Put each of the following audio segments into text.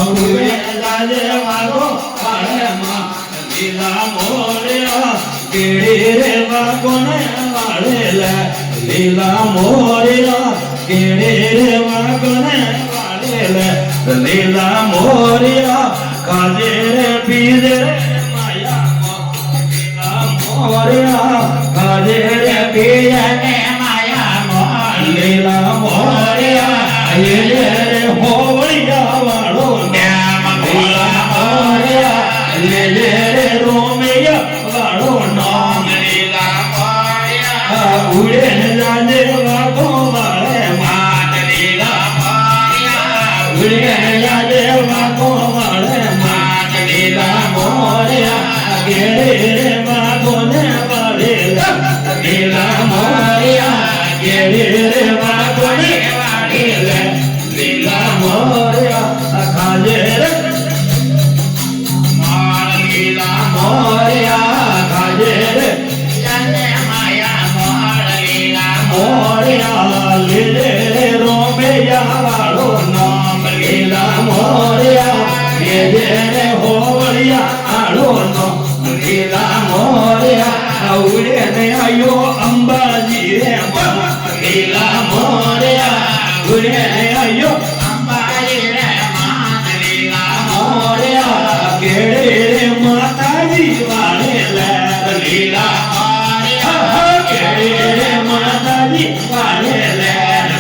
હવે લાજે વાગો વાળેમાં લીલા મોરિયા કેડી રે વાગોને વાળેલા લીલા મોરિયા કેડી રે વાગોને વાળેલા લીલા મોરિયા કાજે રે પીજે માયા લીલા મોરિયા કાજે રે પીજે માયા લીલા મોરિયા લે હોવળિયા વાળો નામ લીલા મોરિયા લે રોમૈયા વાળો નામ લીલા મોરિયા ઉડે જાજે વાગો વાળે માત લીલા મોરિયા ઉડે જાજે વાગો વાળે માત લીલા મોરિયા ગેડે રે વાગો ને વાળે લીલા મોરિયા ગેડે રે વાગો ને વાળે લીલા મોરિયા ખાજે રે લીલા મોરિયા ખાજે રે જને માયા મોર લીલા મોરિયા લીલે રે રોમૈયા વાળો નામ લીલા મોરિયા લેજે રે હોવળિયા આળો નામ લીલા મોરિયા ઉડે ને આયો અંબાજી રે લીલા મોરિયા ઉડે ને આયો અંબાજી રે લીલા મોરિયા કેડે રે માતાજી વાળે લીલા મોરિયા કેડે રે માતાજી વાળે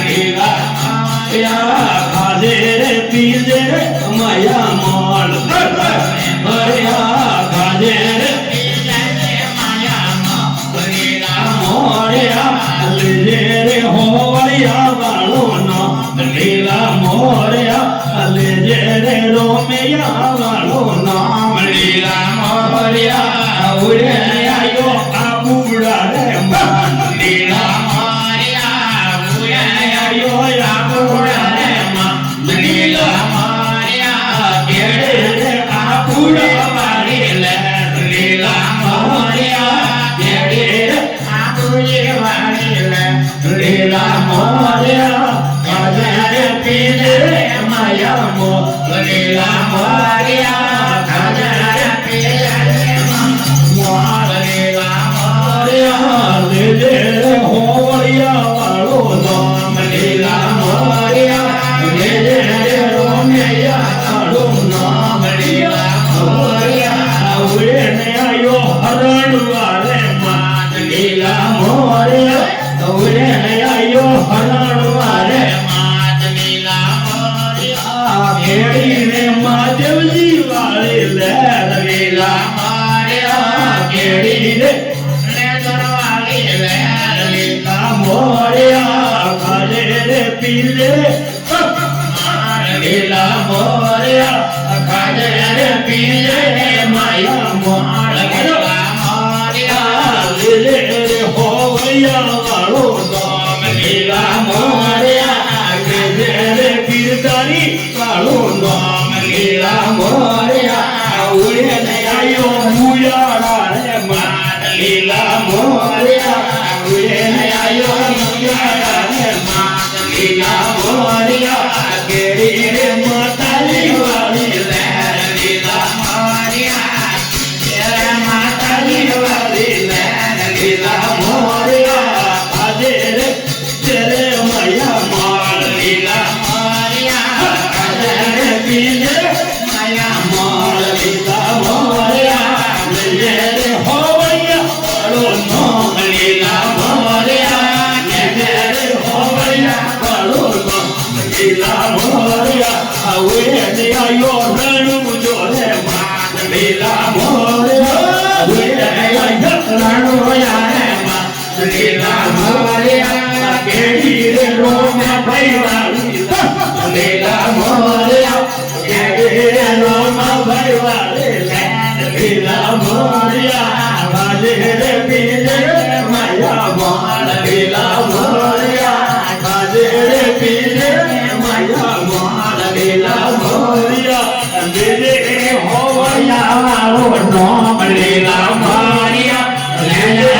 લીલા મોરિયા ખાજે રે પીજે રે માયા મોળ મોરિયા ખાજે રે પીજે રે માયા મોળ લીલા મોરિયા લેજે રે હોવળિયા વાળો નામ લીલા મોરિયા લેજે રે રોમૈયા વાળો નામ લીલા મોરિયા ઉડે આયો આબુડા રે માન લીલા મોરિયા ઉડે આયો આબુડા રે માન લીલા મોરિયા કેડે રે આબુડા વાળી લે લીલા મોરિયા કેડે રે આબુડી વાળી લે લીલા મોરિયા કાજે રે પીજે રે માયા મો લીલા મોરિયા કાજે રે પીજે રે મોર લીલા મોરિયા લેજે રે હોવળિયા વાળો નામ લીલા મોરિયા લેજે રે રોમૈયા વાળો નામ લીલા મોરિયા ઉડે ને આયો હરણ વાળે માત લીલા મોરિયા ઉડે ને આયો હરણ વાળે માત લીલા મોરિયા કેડી રે મહાદેવજી વાળે લે લીલા મોરિયા કેડી રે વાળી લે લીલા મોરિયા ખાજે રે પીજે લીલા મોરિયા ખાજે રે પીજે માયા મોળ લીલા મોરિયા લેજે રે હોવળિયા વાળો નામ લીલા મોરિયા લેજે રે પીરદારી વાળો નામ લીલા મોરિયા ઉડે ને આયો મુયાળા રે માત લીલા મોરિયા ઉડે ને આયો મુયાળા રે માત લીલા મોરિયા કેડી રે માતાજી વાળી લે લીલા મોરિયા રે માતાજી વાળી લે લીલા મોરિયા આજે રે તેરે માયા મોળ લીલા મોરિયા આજે રે પીજે માયા મોળ લીલા મોરિયા લેજે રે હોવળિયા વાળો નામ લીલા મોરિયા લેજે રે હોવળિયા વાળો નામ લીલા મોરિયા ઉડે ને આયો રણુ જોરે માત લીલા મોરિયા ઉડે ને આયો રણુ યારે માત લીલા મોરિયા કેડી રે રોમા ભાઈ વાળી લીલા મોરિયા કેડી રે રોમા ભાઈ વાળી લીલા મોરિયા વાજે રે પીજે માયા મોળ લીલા મોરિયા વાજે રે પીજે માયા મોળ લીલા મોરિયા લેજે હોવળિયા વાળો નામ લીલા મોરિયા લેજે